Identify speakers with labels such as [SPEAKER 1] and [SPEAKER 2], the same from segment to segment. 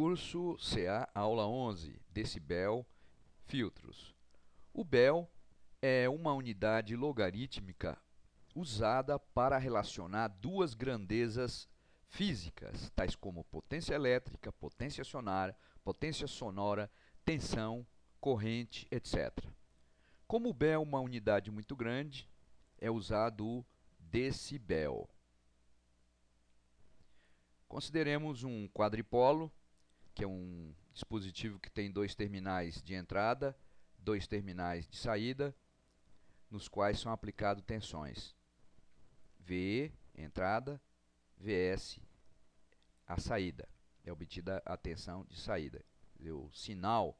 [SPEAKER 1] Curso CA, aula 11, decibel, filtros. O bel é uma unidade logarítmica usada para relacionar duas grandezas físicas, tais como potência elétrica, potência sonora, tensão, corrente, etc. Como o bel é uma unidade muito grande, é usado o decibel. Consideremos um quadripolo, que é um dispositivo que tem dois terminais de entrada, dois terminais de saída, nos quais são aplicadas tensões. VE, entrada, VS, a saída. É obtida a tensão de saída. O sinal,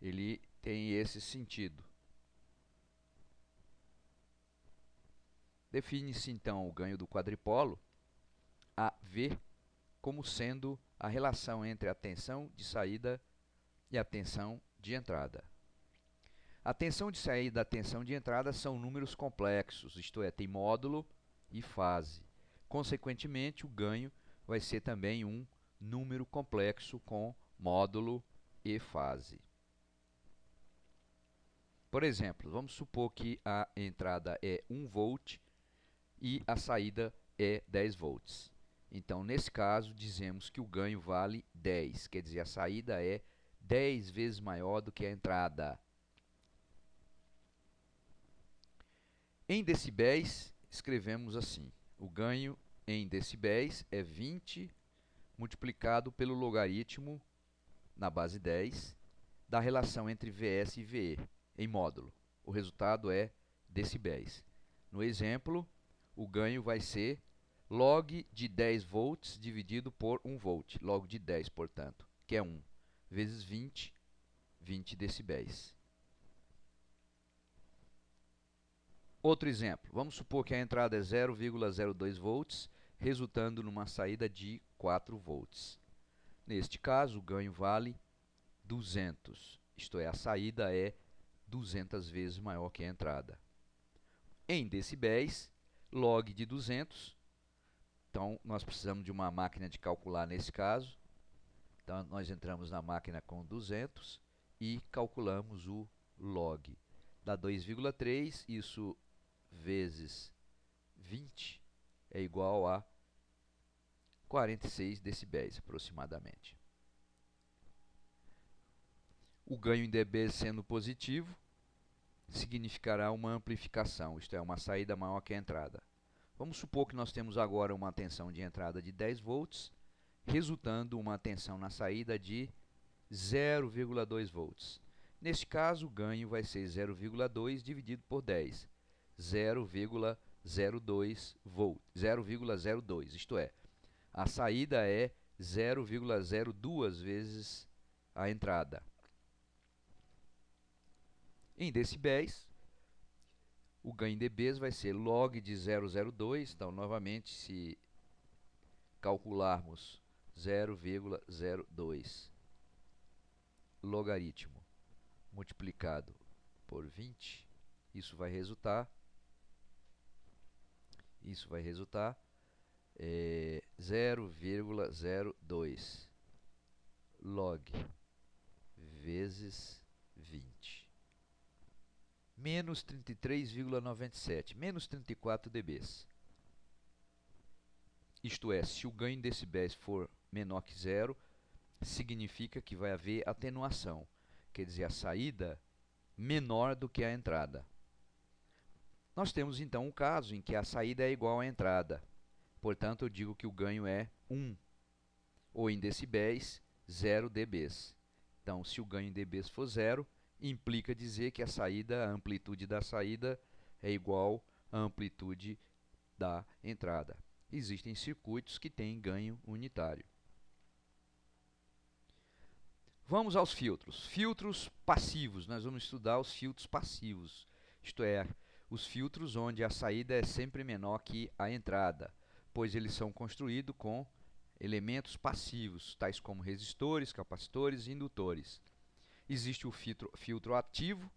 [SPEAKER 1] ele tem esse sentido. Define-se então o ganho do quadripolo, AV, como sendo a relação entre a tensão de saída e a tensão de entrada. A tensão de saída e a tensão de entrada são números complexos, isto é, tem módulo e fase. Consequentemente, o ganho vai ser também um número complexo com módulo e fase. Por exemplo, vamos supor que a entrada é 1 volt e a saída é 10 volts. Então, nesse caso, dizemos que o ganho vale 10, quer dizer, a saída é 10 vezes maior do que a entrada. Em decibéis, escrevemos assim: o ganho em decibéis é 20 multiplicado pelo logaritmo na base 10 da relação entre Vs e Ve em módulo. O resultado é decibéis. No exemplo, o ganho vai ser log de 10 volts dividido por 1 volt. Log de 10, portanto, que é 1, vezes 20, 20 decibéis. Outro exemplo, vamos supor que a entrada é 0,02 volts, resultando numa saída de 4 volts. Neste caso, o ganho vale 200, isto é, a saída é 200 vezes maior que a entrada. Em decibéis, log de 200, então nós precisamos de uma máquina de calcular nesse caso. Então nós entramos na máquina com 200 e calculamos o log. Dá 2,3, isso vezes 20 é igual a 46 decibéis aproximadamente. O ganho em dB sendo positivo significará uma amplificação, isto é, uma saída maior que a entrada. Vamos supor que nós temos agora uma tensão de entrada de 10 volts, resultando uma tensão na saída de 0,2 volts. Neste caso, o ganho vai ser 0,2 dividido por 10, 0,02 volt, 0,02, isto é, a saída é 0,02 vezes a entrada. Em decibéis, o ganho em dBs vai ser log de 0,02. Então, novamente, se calcularmos 0,02 logaritmo multiplicado por 20, isso vai resultar 0,02 log vezes 20. Menos 33,97, menos 34 dBs. Isto é, se o ganho em decibéis for menor que zero, significa que vai haver atenuação, quer dizer, a saída menor do que a entrada. Nós temos então um caso em que a saída é igual à entrada, portanto eu digo que o ganho é 1, ou em decibéis, 0 dBs. Então, se o ganho em dBs for zero, implica dizer que a amplitude da saída é igual à amplitude da entrada. Existem circuitos que têm ganho unitário. Vamos aos filtros. Filtros passivos. Nós vamos estudar os filtros passivos, isto é, os filtros onde a saída é sempre menor que a entrada, pois eles são construídos com elementos passivos, tais como resistores, capacitores e indutores. Existe o filtro ativo,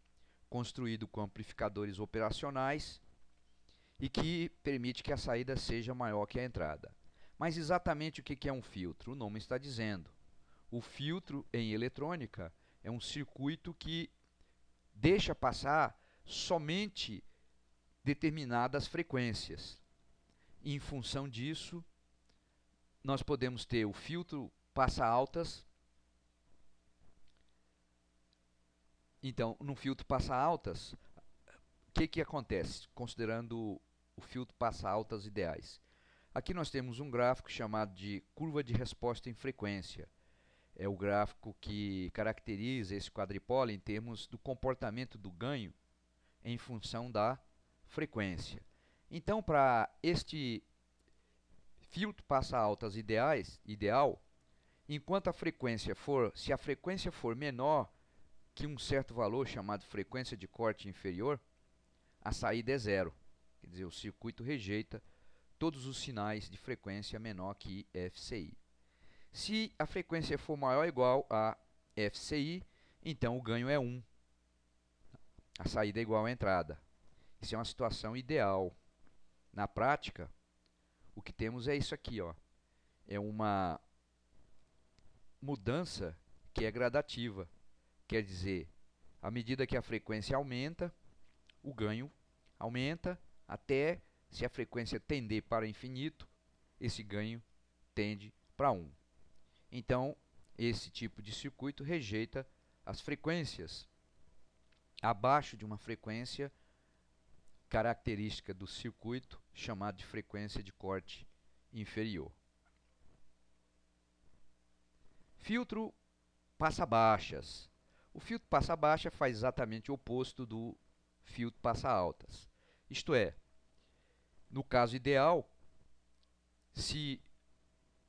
[SPEAKER 1] construído com amplificadores operacionais e que permite que a saída seja maior que a entrada. Mas exatamente o que é um filtro? O nome está dizendo. O filtro em eletrônica é um circuito que deixa passar somente determinadas frequências. E, em função disso, nós podemos ter o filtro passa altas. Então, no filtro passa altas, o que acontece, considerando o filtro passa altas ideais? Aqui nós temos um gráfico chamado de curva de resposta em frequência. É o gráfico que caracteriza esse quadripolo em termos do comportamento do ganho em função da frequência. Então, para este filtro passa altas ideal, enquanto a frequência for, se a frequência for menor que um certo valor chamado frequência de corte inferior, a saída é zero. Quer dizer, o circuito rejeita todos os sinais de frequência menor que FCI. Se a frequência for maior ou igual a FCI, então o ganho é 1. A saída é igual à entrada. Isso é uma situação ideal. Na prática, o que temos é isso aqui, ó. É uma mudança que é gradativa. Quer dizer, à medida que a frequência aumenta, o ganho aumenta, até, se a frequência tender para o infinito, esse ganho tende para 1. Então, esse tipo de circuito rejeita as frequências abaixo de uma frequência característica do circuito, chamada de frequência de corte inferior. Filtro passa baixas. O filtro passa baixa faz exatamente o oposto do filtro passa altas. Isto é, no caso ideal, se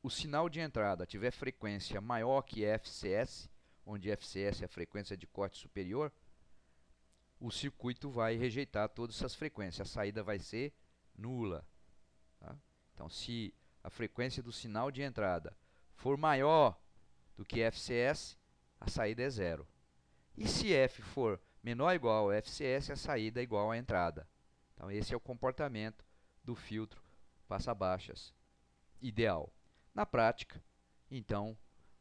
[SPEAKER 1] o sinal de entrada tiver frequência maior que FCS, onde FCS é a frequência de corte superior, o circuito vai rejeitar todas essas frequências. A saída vai ser nula. Tá? Então, se a frequência do sinal de entrada for maior do que FCS, a saída é zero. E se F for menor ou igual a FCS, a saída é igual à entrada. Então, esse é o comportamento do filtro passa-baixas ideal. Na prática, então,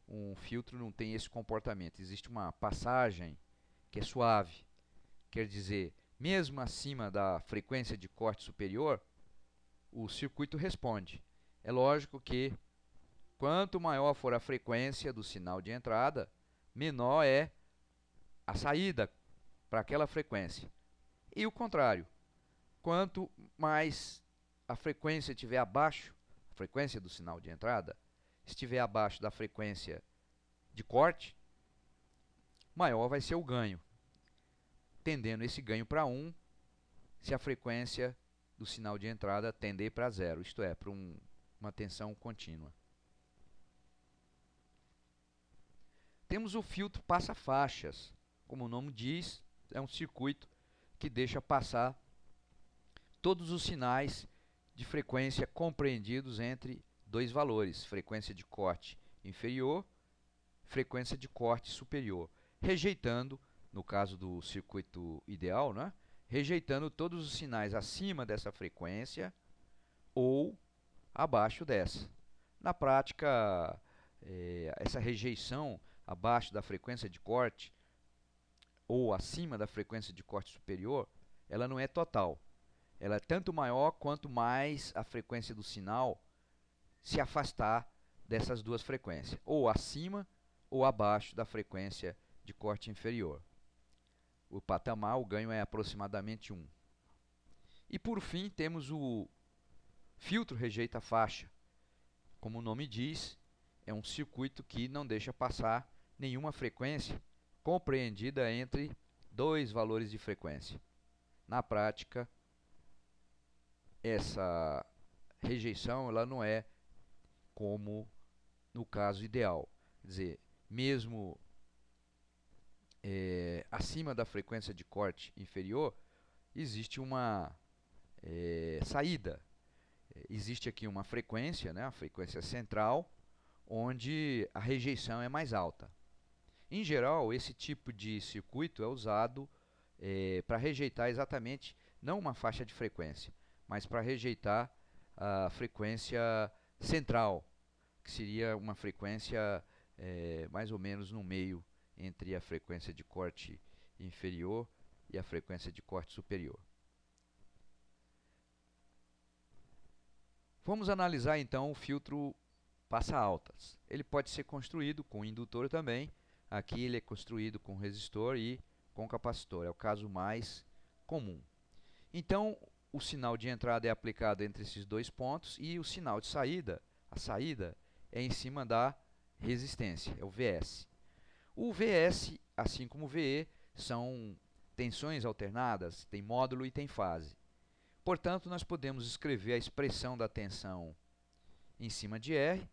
[SPEAKER 1] um filtro não tem esse comportamento. Existe uma passagem que é suave. Quer dizer, mesmo acima da frequência de corte superior, o circuito responde. É lógico que, quanto maior for a frequência do sinal de entrada, menor é a saída para aquela frequência. E o contrário, quanto mais a frequência estiver abaixo, a frequência do sinal de entrada, estiver abaixo da frequência de corte, maior vai ser o ganho, tendendo esse ganho para 1, se a frequência do sinal de entrada tender para 0, isto é, para uma tensão contínua. Temos o filtro passa-faixas. Como o nome diz, é um circuito que deixa passar todos os sinais de frequência compreendidos entre dois valores, frequência de corte inferior, frequência de corte superior, rejeitando, no caso do circuito ideal, né, rejeitando todos os sinais acima dessa frequência ou abaixo dessa. Na prática, essa rejeição abaixo da frequência de corte ou acima da frequência de corte superior, ela não é total. Ela é tanto maior quanto mais a frequência do sinal se afastar dessas duas frequências, ou acima ou abaixo da frequência de corte inferior. O patamar, o ganho é aproximadamente 1. E por fim, temos o filtro rejeita faixa. Como o nome diz, é um circuito que não deixa passar nenhuma frequência compreendida entre dois valores de frequência. Na prática, essa rejeição ela não é como no caso ideal. Quer dizer, mesmo acima da frequência de corte inferior, existe uma saída. Existe aqui uma frequência, né, a frequência central, onde a rejeição é mais alta. Em geral, esse tipo de circuito é usado para rejeitar exatamente, não uma faixa de frequência, mas para rejeitar a frequência central, que seria uma frequência mais ou menos no meio entre a frequência de corte inferior e a frequência de corte superior. Vamos analisar então o filtro passa-altas. Ele pode ser construído com indutor também. Aqui ele é construído com resistor e com capacitor. É o caso mais comum. Então, o sinal de entrada é aplicado entre esses dois pontos e o sinal de saída, a saída, é em cima da resistência, é o Vs. O Vs, assim como o VE, são tensões alternadas, tem módulo e tem fase. Portanto, nós podemos escrever a expressão da tensão em cima de R,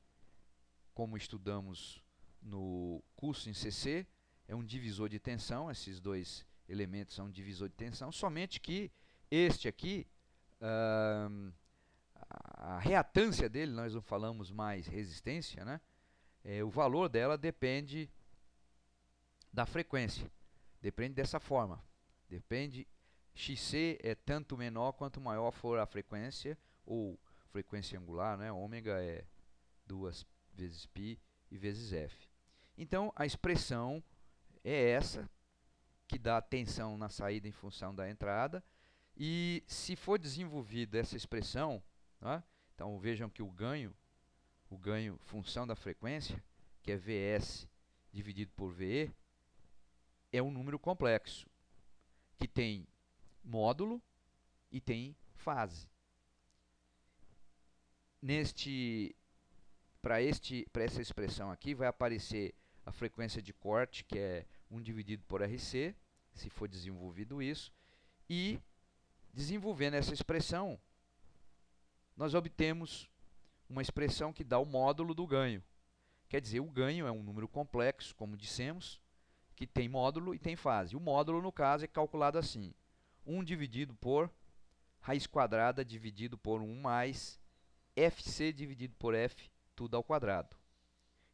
[SPEAKER 1] como estudamos no curso em CC, é um divisor de tensão, esses dois elementos são um divisor de tensão, somente que este aqui, a reatância dele, nós não falamos mais resistência, né? O valor dela depende da frequência, depende dessa forma, depende, XC é tanto menor quanto maior for a frequência, ou frequência angular, né? Ômega é 2 vezes π e vezes F. Então, a expressão é essa, que dá a tensão na saída em função da entrada, e se for desenvolvida essa expressão, né? Então vejam que o ganho função da frequência, que é Vs dividido por VE, é um número complexo, que tem módulo e tem fase. Para essa expressão aqui vai aparecer a frequência de corte, que é 1 dividido por RC, se for desenvolvido isso, e desenvolvendo essa expressão, nós obtemos uma expressão que dá o módulo do ganho. Quer dizer, o ganho é um número complexo, como dissemos, que tem módulo e tem fase. O módulo, no caso, é calculado assim: 1 dividido por raiz quadrada dividido por 1 mais Fc dividido por F, tudo ao quadrado.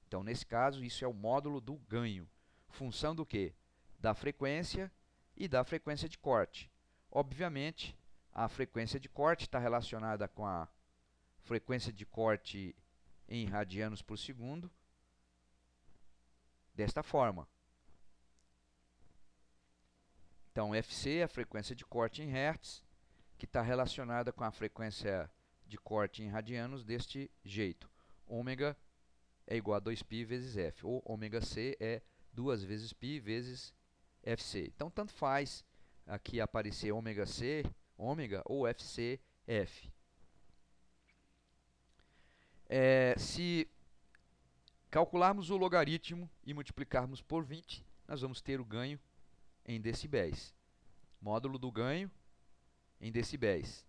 [SPEAKER 1] Então, nesse caso, isso é o módulo do ganho. Função do quê? Da frequência e da frequência de corte. Obviamente, a frequência de corte está relacionada com a frequência de corte em radianos por segundo, desta forma. Então, Fc é a frequência de corte em hertz, que está relacionada com a frequência de corte em radianos deste jeito. Ômega é igual a 2π vezes F, ou ômega C é 2 vezes π vezes Fc. Então, tanto faz aqui aparecer ômega C, ômega, ou Fc, F. Se calcularmos o logaritmo e multiplicarmos por 20, nós vamos ter o ganho em decibéis. Módulo do ganho em decibéis.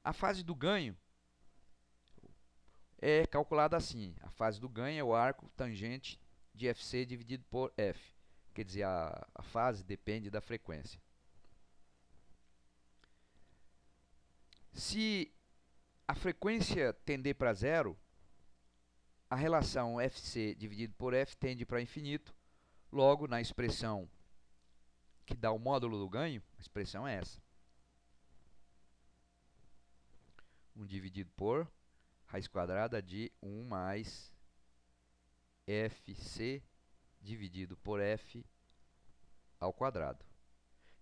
[SPEAKER 1] A fase do ganho é calculada assim. A fase do ganho é o arco tangente de Fc dividido por F. Quer dizer, a fase depende da frequência. Se a frequência tender para zero, a relação Fc dividido por F tende para infinito. Logo, na expressão que dá o módulo do ganho, a expressão é essa. 1 dividido por raiz quadrada de 1 mais Fc dividido por F ao quadrado.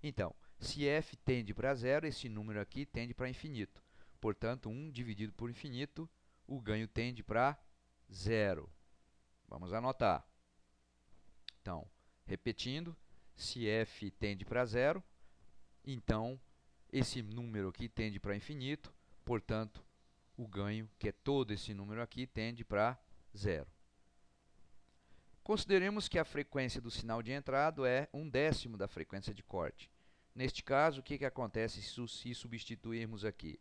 [SPEAKER 1] Então, se F tende para zero, esse número aqui tende para infinito. Portanto, 1 dividido por infinito, o ganho tende para zero. Vamos anotar. Então, repetindo, se F tende para zero, então esse número aqui tende para infinito, portanto, o ganho, que é todo esse número aqui, tende para zero. Consideremos que a frequência do sinal de entrada é 1/10 da frequência de corte. Neste caso, o que acontece se substituirmos aqui?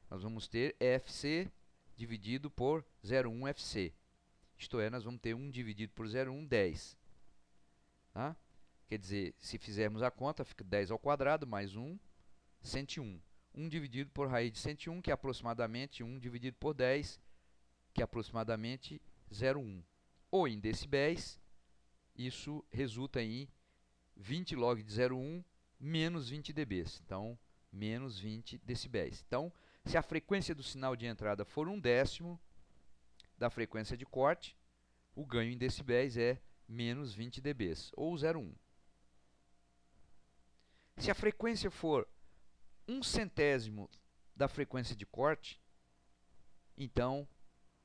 [SPEAKER 1] Nós vamos ter Fc dividido por 0,1 Fc. Isto é, nós vamos ter 1 dividido por 0,1, 10. Tá? Quer dizer, se fizermos a conta, fica 10 ao quadrado mais 1, 101. 1 dividido por raiz de 101, que é aproximadamente 1 dividido por 10, que é aproximadamente 0,1. Ou em decibéis, isso resulta em 20 log de 0,1 menos 20 dB. Então, menos 20 decibéis. Então, se a frequência do sinal de entrada for 1/10 da frequência de corte, o ganho em decibéis é menos 20 dB, ou 0,1. Se a frequência for 1/100º da frequência de corte, então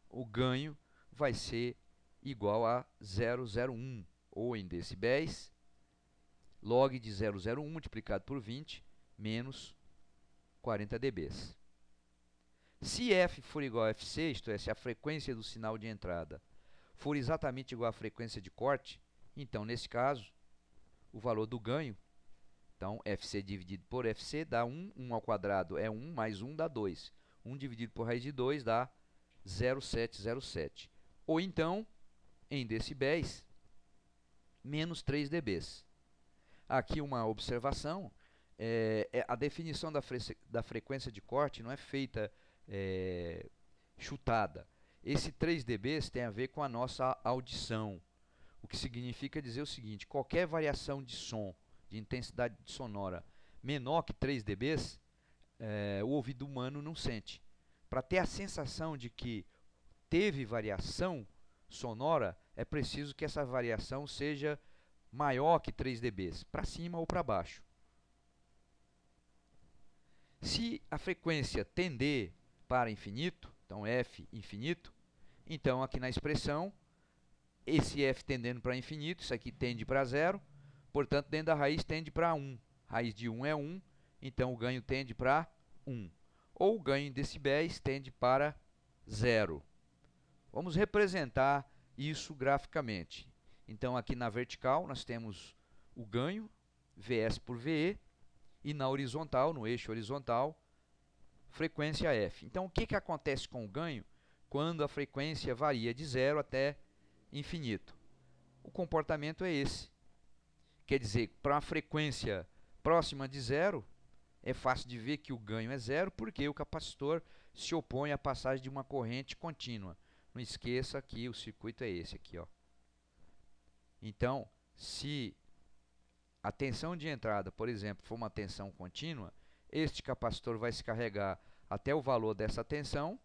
[SPEAKER 1] o ganho vai ser igual a 0,01, ou em decibéis, log de 0,01 multiplicado por 20, menos 40 dB. Se f for igual a fc, isto é, se a frequência do sinal de entrada for exatamente igual à frequência de corte, então, nesse caso, o valor do ganho, então, fc dividido por fc dá 1, 1 ao quadrado é 1, mais 1 dá 2. 1 dividido por raiz de 2 dá 0,707. Ou então, em decibéis, menos 3 dB. Aqui uma observação, a definição da frequência de corte não é feita chutada. Esse 3 dB tem a ver com a nossa audição, o que significa dizer o seguinte: qualquer variação de som, de intensidade sonora menor que 3 dB, o ouvido humano não sente. Para ter a sensação de que teve variação sonora, é preciso que essa variação seja maior que 3 dB, para cima ou para baixo. Se a frequência tender para infinito, então f infinito, então aqui na expressão, esse f tendendo para infinito, isso aqui tende para zero, portanto, dentro da raiz tende para 1. Raiz de 1 é 1, então o ganho tende para 1. Ou o ganho em decibéis tende para 0. Vamos representar isso graficamente. Então, aqui na vertical, nós temos o ganho, Vs por Ve, e na horizontal, no eixo horizontal, frequência f. Então, o que acontece com o ganho quando a frequência varia de 0 até infinito? O comportamento é esse. Quer dizer, para uma frequência próxima de 0, é fácil de ver que o ganho é 0, porque o capacitor se opõe à passagem de uma corrente contínua. Não esqueça que o circuito é esse aqui, ó. Então, se a tensão de entrada, por exemplo, for uma tensão contínua, este capacitor vai se carregar até o valor dessa tensão.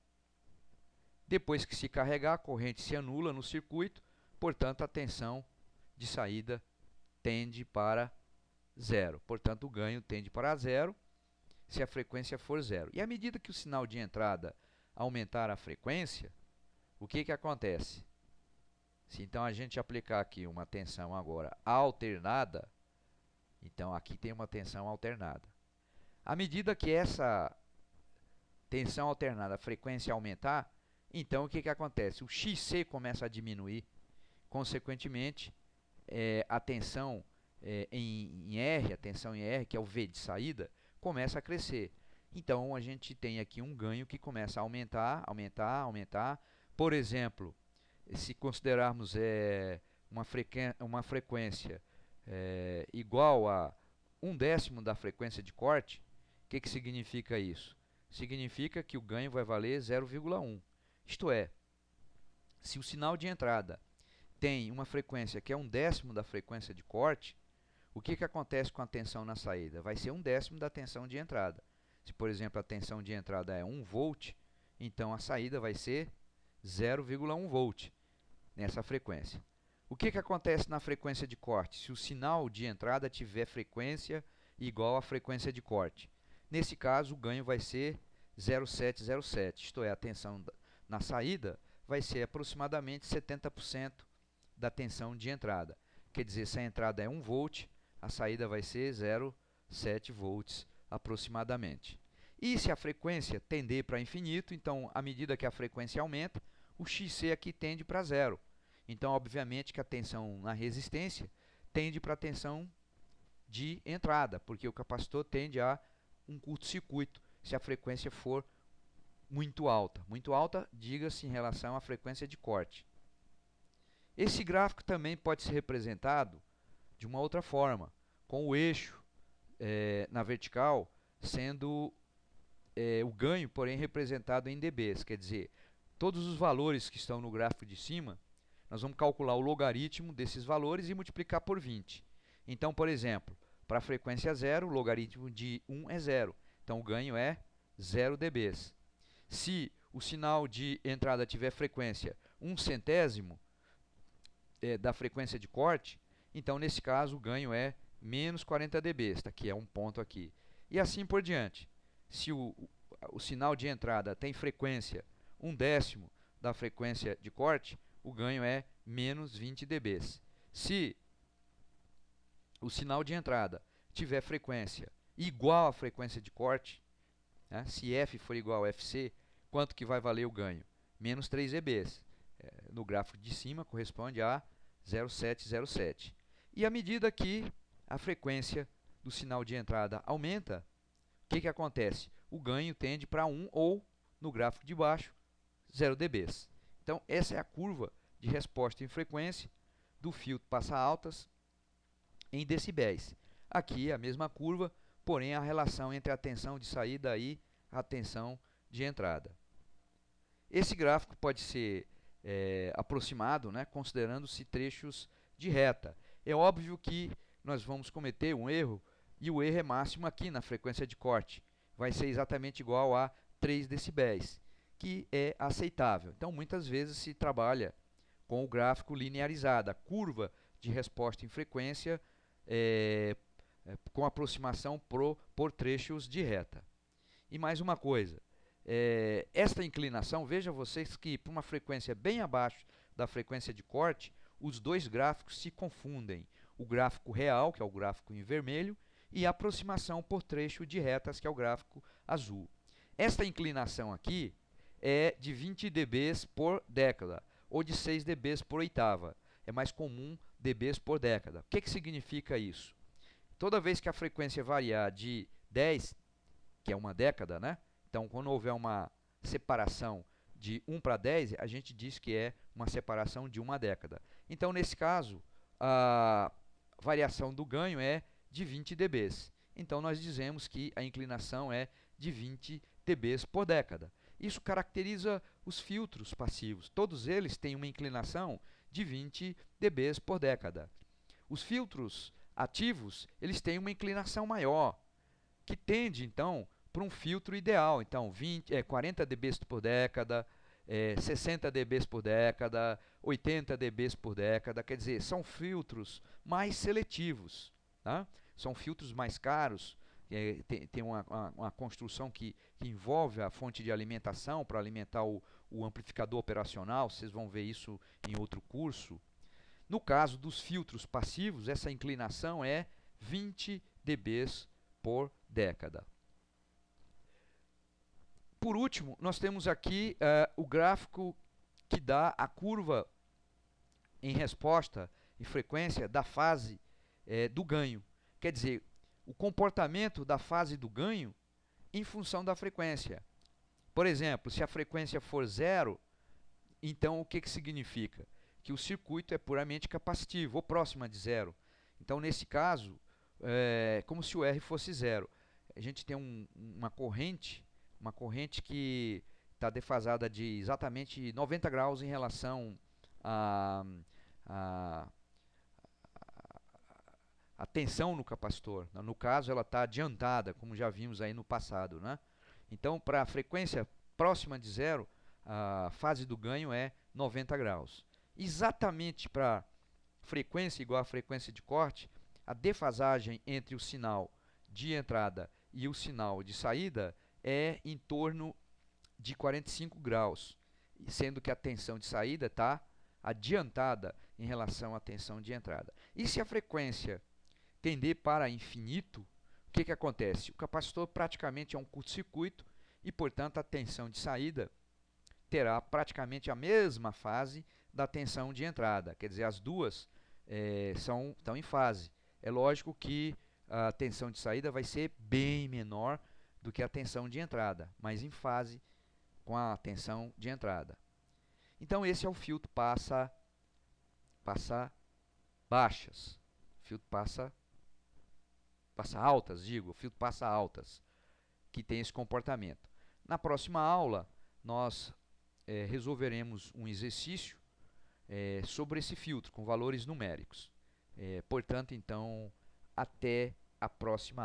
[SPEAKER 1] Depois que se carregar, a corrente se anula no circuito, portanto, a tensão de saída tende para 0. Portanto, o ganho tende para 0 se a frequência for 0. E à medida que o sinal de entrada aumentar a frequência, o que acontece? Se então a gente aplicar aqui uma tensão agora alternada, então aqui tem uma tensão alternada. À medida que essa tensão alternada, a frequência aumentar, então o que acontece? O XC começa a diminuir, consequentemente, a tensão em R, a tensão em R, que é o V de saída, começa a crescer. Então, a gente tem aqui um ganho que começa a aumentar, aumentar, aumentar. Por exemplo, se considerarmos uma frequência igual a 1/10 da frequência de corte, o que significa isso? Significa que o ganho vai valer 0,1. Isto é, se o sinal de entrada tem uma frequência que é 1/10 da frequência de corte, o que acontece com a tensão na saída? Vai ser 1/10 da tensão de entrada. Se, por exemplo, a tensão de entrada é 1 volt, então a saída vai ser 0,1 volt nessa frequência. O que acontece na frequência de corte? Se o sinal de entrada tiver frequência igual à frequência de corte. Nesse caso, o ganho vai ser 0,707, isto é, a tensão na saída vai ser aproximadamente 70% da tensão de entrada. Quer dizer, se a entrada é 1 volt, a saída vai ser 0,7 volts aproximadamente. E se a frequência tender para infinito, então, à medida que a frequência aumenta, o XC aqui tende para 0. Então, obviamente que a tensão na resistência tende para a tensão de entrada, porque o capacitor tende a um curto-circuito se a frequência for muito alta. Muito alta, diga-se, em relação à frequência de corte. Esse gráfico também pode ser representado de uma outra forma, com o eixo na vertical sendo o ganho, porém, representado em dBs. Quer dizer, todos os valores que estão no gráfico de cima, nós vamos calcular o logaritmo desses valores e multiplicar por 20. Então, por exemplo, para a frequência 0, o logaritmo de 1 é 0. Então, o ganho é 0 dBs. Se o sinal de entrada tiver frequência 1/100º, da frequência de corte, então nesse caso o ganho é menos 40 dB, tá? Que é um ponto aqui. E assim por diante. Se o sinal de entrada tem frequência 1/10 da frequência de corte, o ganho é menos 20 dB. Se o sinal de entrada tiver frequência igual à frequência de corte, né, se F for igual a FC, quanto que vai valer o ganho? Menos 3 dB. No gráfico de cima corresponde a 0,707. E à medida que a frequência do sinal de entrada aumenta, o que acontece? O ganho tende para 1 ou, no gráfico de baixo, 0 dB. Então, essa é a curva de resposta em frequência do filtro passa altas em decibéis. Aqui a mesma curva, porém a relação entre a tensão de saída e a tensão de entrada. Esse gráfico pode ser aproximado, né, considerando-se trechos de reta. É óbvio que nós vamos cometer um erro, e o erro é máximo aqui na frequência de corte. Vai ser exatamente igual a 3 decibéis, que é aceitável. Então, muitas vezes se trabalha com o gráfico linearizado, a curva de resposta em frequência com aproximação por trechos de reta. E mais uma coisa, esta inclinação, veja vocês que para uma frequência bem abaixo da frequência de corte, os dois gráficos se confundem. O gráfico real, que é o gráfico em vermelho, e a aproximação por trecho de retas, que é o gráfico azul. Esta inclinação aqui é de 20 dB por década, ou de 6 dB por oitava. É mais comum dB por década. O que significa isso? Toda vez que a frequência variar de 10, que é uma década, né? Então, quando houver uma separação de 1 para 10, a gente diz que é uma separação de uma década. Então, nesse caso, a variação do ganho é de 20 dB. Então, nós dizemos que a inclinação é de 20 dB por década. Isso caracteriza os filtros passivos. Todos eles têm uma inclinação de 20 dB por década. Os filtros ativos, eles têm uma inclinação maior, que tende, então, para um filtro ideal. Então, 40 dB por década, 60 dB por década, 80 dB por década. Quer dizer, são filtros mais seletivos. Tá? São filtros mais caros, tem uma construção que envolve a fonte de alimentação para alimentar o amplificador operacional. Vocês vão ver isso em outro curso. No caso dos filtros passivos, essa inclinação é 20 dB por década. Por último, nós temos aqui o gráfico que dá a curva em resposta e frequência da fase do ganho. Quer dizer, o comportamento da fase do ganho em função da frequência. Por exemplo, se a frequência for 0, então o que significa? Que o circuito é puramente capacitivo, ou próxima de 0. Então, nesse caso, como se o R fosse 0. A gente tem uma corrente que está defasada de exatamente 90 graus em relação a tensão no capacitor. No caso, ela está adiantada, como já vimos aí no passado, né? Então, para a frequência próxima de 0, a fase do ganho é 90 graus. Exatamente para frequência igual a frequência de corte, a defasagem entre o sinal de entrada e o sinal de saída é em torno de 45 graus, sendo que a tensão de saída está adiantada em relação à tensão de entrada. E se a frequência tender para infinito, o que acontece? O capacitor praticamente é um curto-circuito e, portanto, a tensão de saída terá praticamente a mesma fase da tensão de entrada. Quer dizer, as duas estão em fase. É lógico que a tensão de saída vai ser bem menor do que a tensão de entrada, mas em fase com a tensão de entrada. Então, esse é o filtro passa baixas. O filtro passa altas, digo, o filtro passa altas, que tem esse comportamento. Na próxima aula, nós resolveremos um exercício sobre esse filtro, com valores numéricos. Portanto, então, até a próxima